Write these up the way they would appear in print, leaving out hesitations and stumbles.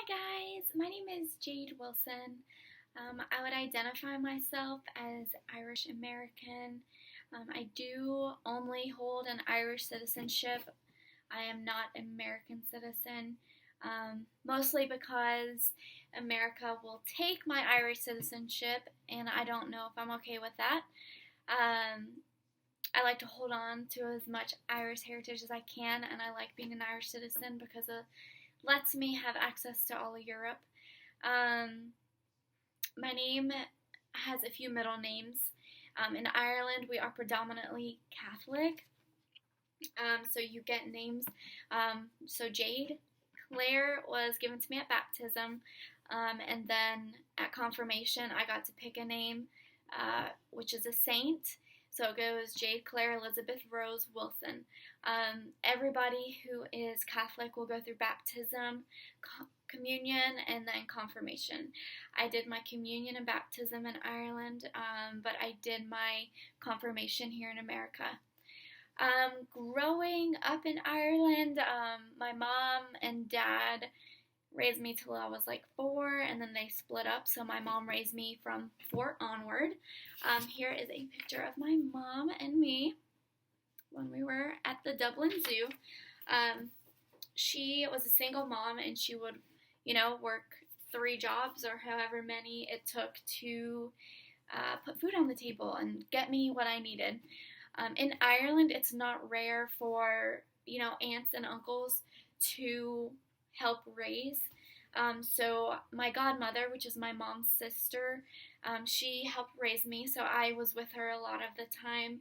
Hi guys, my name is Jade Wilson. I would identify myself as Irish American. I do only hold an Irish citizenship. I am not an American citizen, mostly because America will take my Irish citizenship, and I don't know if I'm okay with that. Um, I like to hold on to as much Irish heritage as I can, and I like being an Irish citizen because it lets me have access to all of Europe. Um, my name has a few middle names. In Ireland, we are predominantly Catholic, so you get names. So Jade Claire was given to me at baptism, and then at confirmation, I got to pick a name, which is a saint. So it goes Jade Claire Elizabeth Rose Wilson. Everybody who is Catholic will go through baptism, communion, and then confirmation. I did my communion and baptism in Ireland, but I did my confirmation here in America. Growing up in Ireland, my mom and dad raised me till I was like 4, and then they split up. So my mom raised me from 4 onward. Here is a picture of my mom and me when we were at the Dublin Zoo. She was a single mom, and she would, work 3 jobs or however many it took to put food on the table and get me what I needed. In Ireland, it's not rare for, aunts and uncles to help raise. So my godmother, which is my mom's sister, she helped raise me, so I was with her a lot of the time.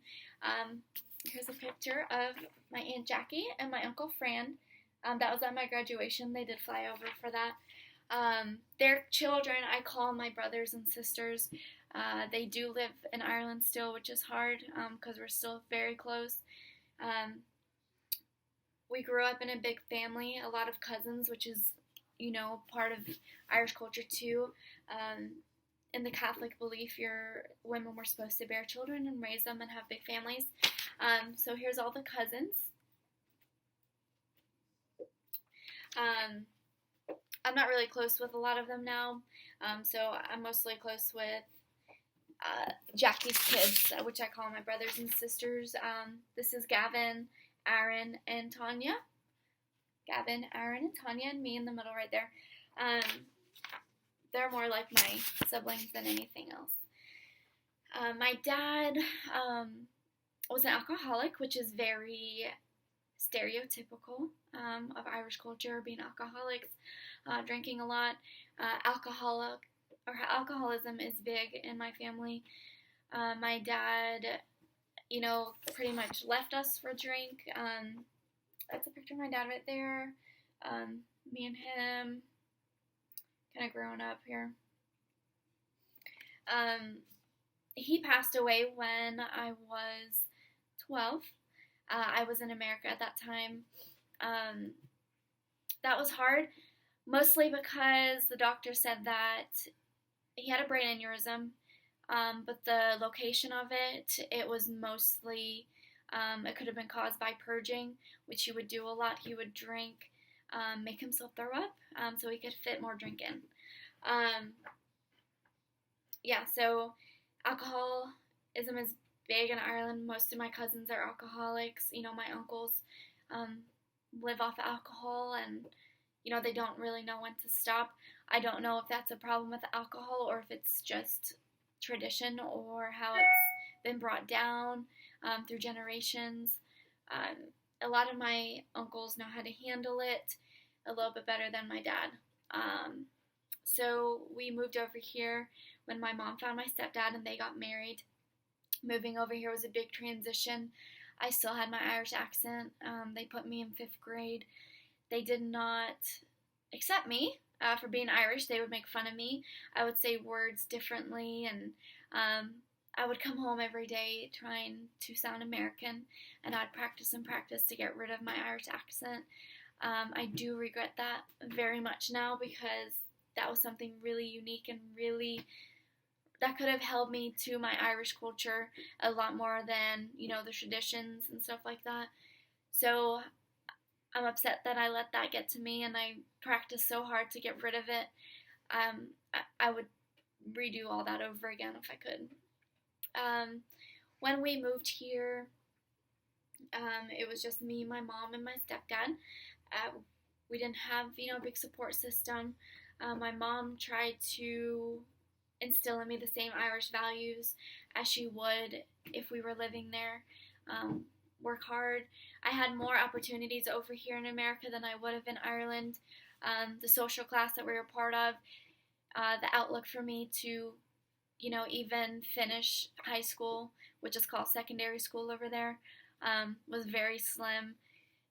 Here's a picture of my Aunt Jackie and my Uncle Fran. That was at my graduation. They did fly over for that. Their children, I call my brothers and sisters. They do live in Ireland still, which is hard because we're still very close. We grew up in a big family, a lot of cousins, which is, part of Irish culture too. In the Catholic belief, your women were supposed to bear children and raise them and have big families. So here's all the cousins. I'm not really close with a lot of them now, so I'm mostly close with Jackie's kids, which I call my brothers and sisters. This is Gavin, Aaron, and Tanya. Gavin, Aaron, and Tanya, and me in the middle right there. They're more like my siblings than anything else. My dad was an alcoholic, which is very stereotypical of Irish culture, being alcoholics, drinking a lot. Alcoholism is big in my family. My dad, pretty much left us for drink. That's a picture of my dad right there. Me and him, kind of growing up here. He passed away when I was 12. I was in America at that time. That was hard, mostly because the doctor said that he had a brain aneurysm, but the location of it was mostly, it could have been caused by purging, which he would do a lot. He would drink, make himself throw up, so he could fit more drink in. So alcoholism is big in Ireland. Most of my cousins are alcoholics. My uncles live off alcohol, and they don't really know when to stop. I don't know if that's a problem with alcohol or if it's just tradition or how it's been brought down through generations. A lot of my uncles know how to handle it a little bit better than my dad. So we moved over here when my mom found my stepdad and they got married. Moving over here was a big transition. I still had my Irish accent. They put me in 5th grade. They did not accept me for being Irish. They would make fun of me. I would say words differently, and I would come home every day trying to sound American, and I'd practice and practice to get rid of my Irish accent. I do regret that very much now because that was something really unique and really that could have held me to my Irish culture a lot more than, the traditions and stuff like that. So I'm upset that I let that get to me, and I practiced so hard to get rid of it. I would redo all that over again if I could. When we moved here, it was just me, my mom, and my stepdad. We didn't have, a big support system. My mom tried to instill in me the same Irish values as she would if we were living there. Work hard. I had more opportunities over here in America than I would have in Ireland. The social class that we were part of, the outlook for me to, even finish high school, which is called secondary school over there, was very slim.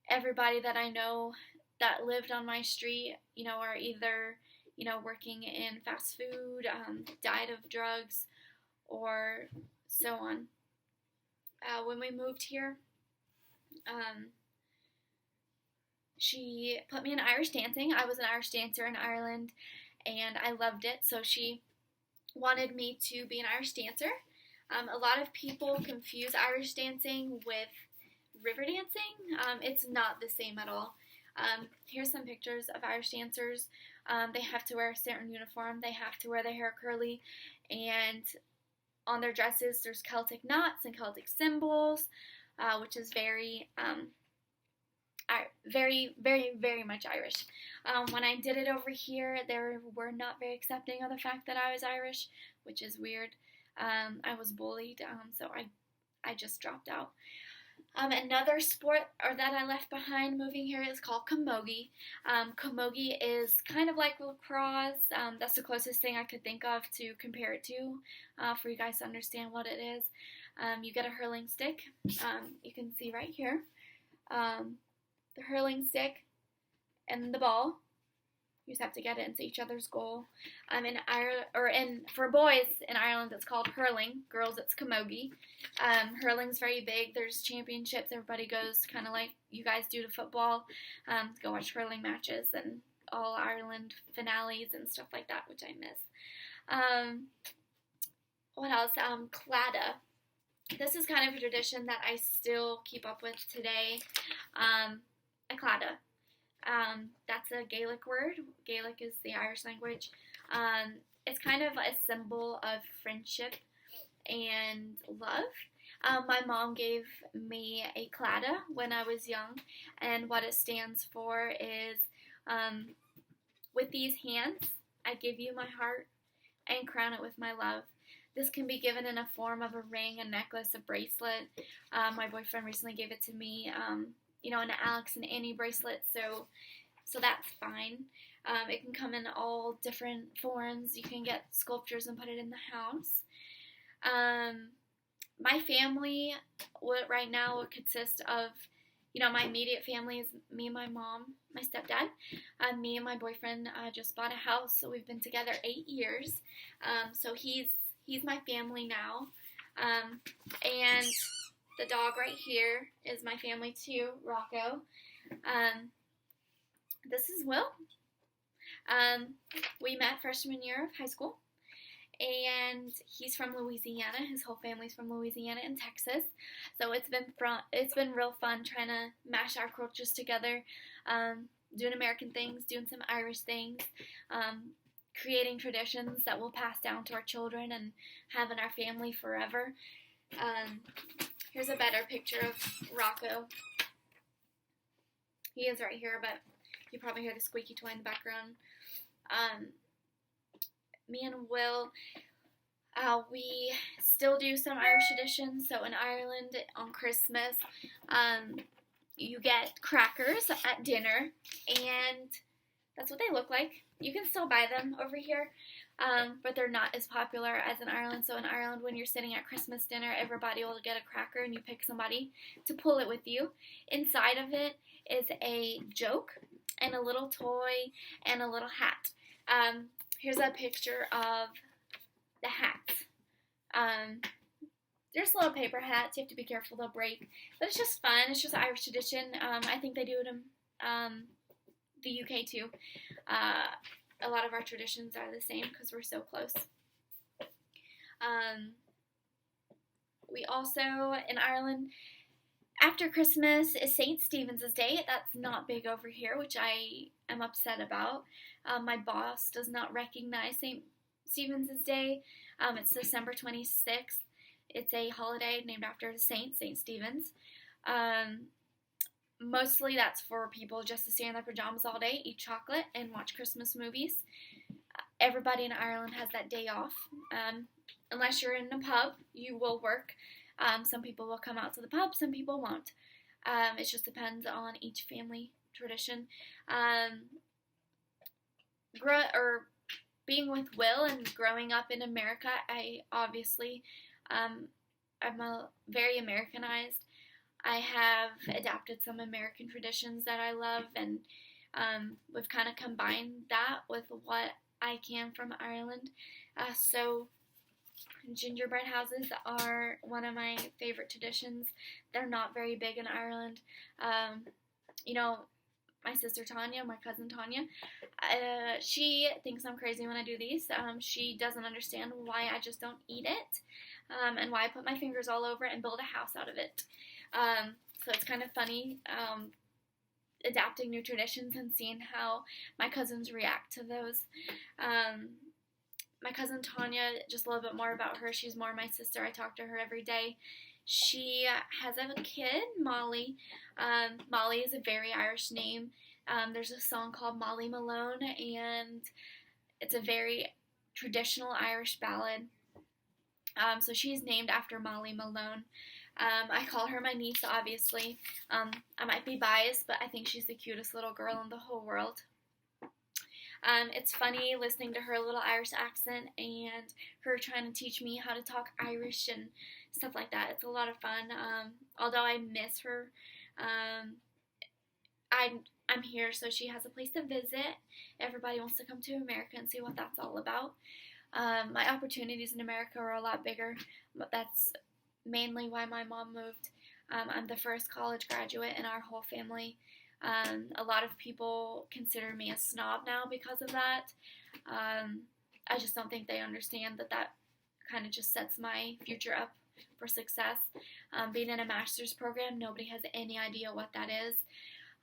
Everybody that I know that lived on my street, are either, working in fast food, died of drugs, or so on. When we moved here, she put me in Irish dancing. I was an Irish dancer in Ireland, and I loved it, so she wanted me to be an Irish dancer. A lot of people confuse Irish dancing with river dancing. It's not the same at all. Here's some pictures of Irish dancers. They have to wear a certain uniform. They have to wear their hair curly, and on their dresses there's Celtic knots and Celtic symbols, which is very, very much Irish. When I did it over here, they were not very accepting of the fact that I was Irish, which is weird. I was bullied, so I just dropped out. Another sport that I left behind moving here is called camogie. Camogie is kind of like lacrosse. That's the closest thing I could think of to compare it to, for you guys to understand what it is. You get a hurling stick. You can see right here. The hurling stick and the ball. You just have to get it into each other's goal. In Ireland, for boys in Ireland, it's called hurling. Girls, it's camogie. Hurling's very big. There's championships. Everybody goes kind of like you guys do to football. Go watch hurling matches and all Ireland finales and stuff like that, which I miss. What else? Claddagh. This is kind of a tradition that I still keep up with today. A claddagh. That's a Gaelic word. Gaelic is the Irish language. It's kind of a symbol of friendship and love. My mom gave me a claddagh when I was young, and what it stands for is, with these hands, I give you my heart and crown it with my love. This can be given in a form of a ring, a necklace, a bracelet. My boyfriend recently gave it to me, an Alex and Annie bracelet, so that's fine. It can come in all different forms. You can get sculptures and put it in the house. My family right now would consist of, my immediate family is me and my mom, my stepdad. Me and my boyfriend just bought a house, so we've been together 8 years. So he's my family now. And the dog right here is my family too, Rocco. This is Will. We met freshman year of high school, and he's from Louisiana. His whole family's from Louisiana and Texas. So it's been real fun trying to mash our cultures together, doing American things, doing some Irish things, creating traditions that we'll pass down to our children and have in our family forever. Here's a better picture of Rocco. He is right here, but you probably hear the squeaky toy in the background. Me and Will, we still do some Irish traditions. So in Ireland, on Christmas, you get crackers at dinner, and that's what they look like. You can still buy them over here, but they're not as popular as in Ireland. So in Ireland, when you're sitting at Christmas dinner, everybody will get a cracker, and you pick somebody to pull it with you. Inside of it is a joke and a little toy and a little hat. Here's a picture of the hats. There's little paper hats. You have to be careful, they'll break. But it's just fun. It's just Irish tradition. I think they do it in the UK too. A lot of our traditions are the same because we're so close. We also, in Ireland, After Christmas is St. Stephen's Day. That's not big over here, which I am upset about. My boss does not recognize St. Stephen's Day. It's December 26th. It's a holiday named after the saint, St. Stephen's. Um, Mostly that's for people just to stay in their pajamas all day, eat chocolate, and watch Christmas movies. Everybody in Ireland has that day off. Unless you're in a pub, you will work. Some people will come out to the pub, some people won't. It just depends on each family tradition. Being with Will and growing up in America, I obviously, I'm very Americanized. I have adapted some American traditions that I love, and we've kind of combined that with what I can from Ireland. So gingerbread houses are one of my favorite traditions. They're not very big in Ireland. You know, my sister Tanya, my cousin Tanya, she thinks I'm crazy when I do these. She doesn't understand why I just don't eat it, and why I put my fingers all over it and build a house out of it. So it's kind of funny adapting new traditions and seeing how my cousins react to those. My cousin Tanya, just a little bit more about her. She's more my sister. I talk to her every day. She has a kid, Molly. Molly is a very Irish name. There's a song called Molly Malone, and it's a very traditional Irish ballad. So she's named after Molly Malone. I call her my niece, obviously. I might be biased, but I think she's the cutest little girl in the whole world. It's funny listening to her little Irish accent and her trying to teach me how to talk Irish and stuff like that. It's a lot of fun. Although I miss her, I'm here, so she has a place to visit. Everybody wants to come to America and see what that's all about. My opportunities in America are a lot bigger, but that's mainly why my mom moved. I'm the first college graduate in our whole family. A lot of people consider me a snob now because of that. I just don't think they understand that kind of just sets my future up for success. Being in a master's program, nobody has any idea what that is.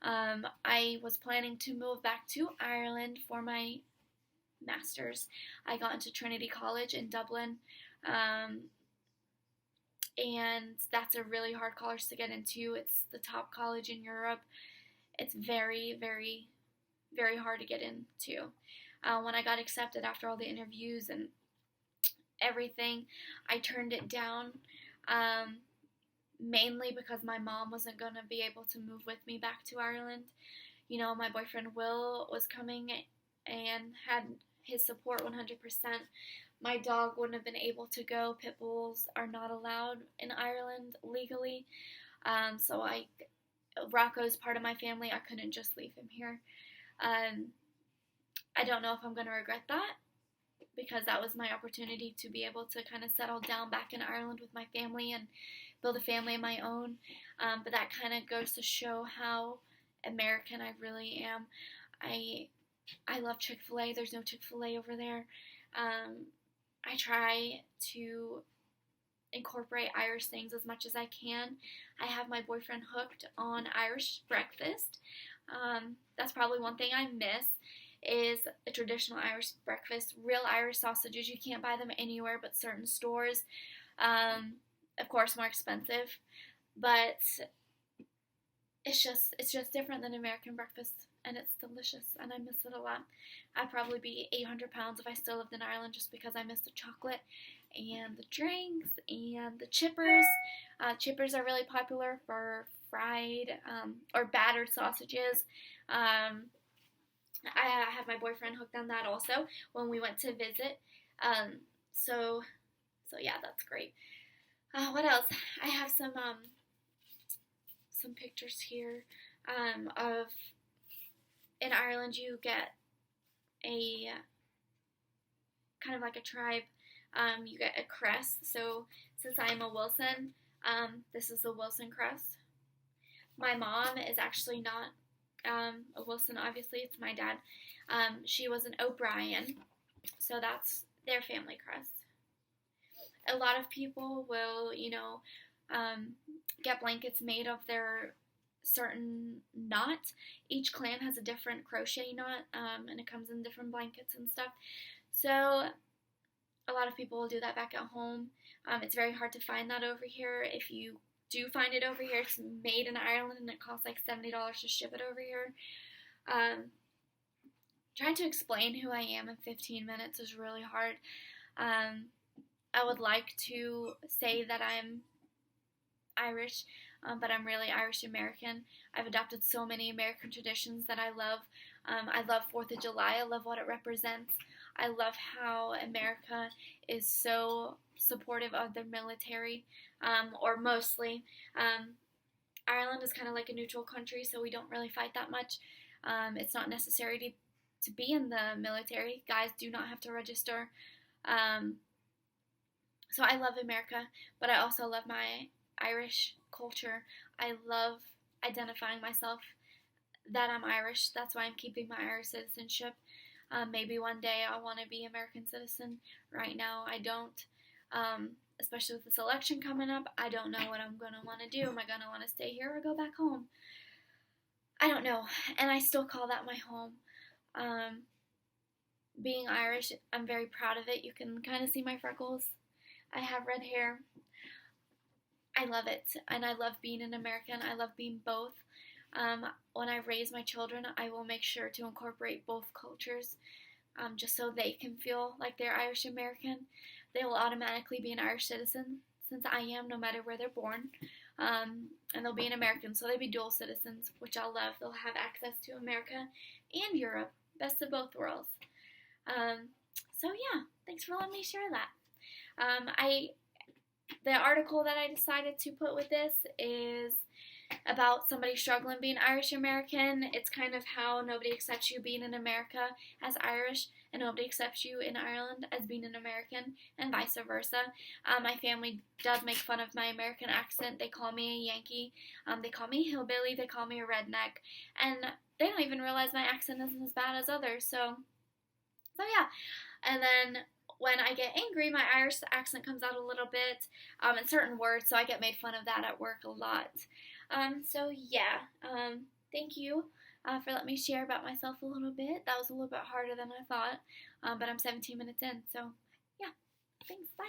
I was planning to move back to Ireland for my master's. I got into Trinity College in Dublin, and that's a really hard college to get into. It's the top college in Europe. It's very, very, very hard to get into. When I got accepted after all the interviews and everything, I turned it down, mainly because my mom wasn't going to be able to move with me back to Ireland. You know, my boyfriend Will was coming and had his support 100%. My dog wouldn't have been able to go. Pit bulls are not allowed in Ireland legally. So Rocco's part of my family. I couldn't just leave him here. I don't know if I'm going to regret that, because that was my opportunity to be able to kind of settle down back in Ireland with my family and build a family of my own. But that kind of goes to show how American I really am. I love Chick-fil-A. There's no Chick-fil-A over there. I try to incorporate Irish things as much as I can. I have my boyfriend hooked on Irish breakfast. That's probably one thing I miss, is a traditional Irish breakfast. Real Irish sausages, you can't buy them anywhere but certain stores. Of course, more expensive, but it's just different than American breakfast, and it's delicious, and I miss it a lot. I'd probably be 800 pounds if I still lived in Ireland, just because I miss the chocolate and the drinks and the chippers. Chippers are really popular for fried or battered sausages. I have my boyfriend hooked on that also when we went to visit. So yeah, that's great. What else? I have some pictures here of, in Ireland you get a kind of like a tribe. You get a crest. So since I am a Wilson, this is the Wilson crest. My mom is actually not a Wilson, obviously. It's my dad. She was an O'Brien, so that's their family crest. A lot of people will, get blankets made of their certain knot. Each clan has a different crochet knot, and it comes in different blankets and stuff. So a lot of people will do that back at home. It's very hard to find that over here. If you do find it over here, it's made in Ireland and it costs like $70 to ship it over here. Trying to explain who I am in 15 minutes is really hard. I would like to say that I'm Irish, but I'm really Irish American. I've adopted so many American traditions that I love. I love 4th of July. I love what it represents. I love how America is so supportive of their military, or mostly. Ireland is kind of like a neutral country, so we don't really fight that much. It's not necessary to be in the military. Guys do not have to register. So I love America, but I also love my Irish culture. I love identifying myself that I'm Irish. That's why I'm keeping my Irish citizenship. Maybe one day I'll want to be American citizen. Right now I don't. Especially with this election coming up, I don't know what I'm going to want to do. Am I going to want to stay here or go back home? I don't know. And I still call that my home. Being Irish, I'm very proud of it. You can kind of see my freckles. I have red hair. I love it. And I love being an American. I love being both. When I raise my children, I will make sure to incorporate both cultures, just so they can feel like they're Irish American. They will automatically be an Irish citizen, since I am, no matter where they're born. And they'll be an American, so they'll be dual citizens, which I'll love. They'll have access to America and Europe. Best of both worlds. So yeah, thanks for letting me share that. The article that I decided to put with this is about somebody struggling being Irish American. It's kind of how nobody accepts you being in America as Irish, and nobody accepts you in Ireland as being an American, and vice versa. My family does make fun of my American accent. They call me a Yankee. They call me hillbilly. They call me a redneck, and they don't even realize my accent isn't as bad as others. So yeah. And then when I get angry, my Irish accent comes out a little bit in certain words, so I get made fun of that at work a lot. So yeah, thank you for letting me share about myself a little bit. That was a little bit harder than I thought, but I'm 17 minutes in, so yeah, thanks, bye.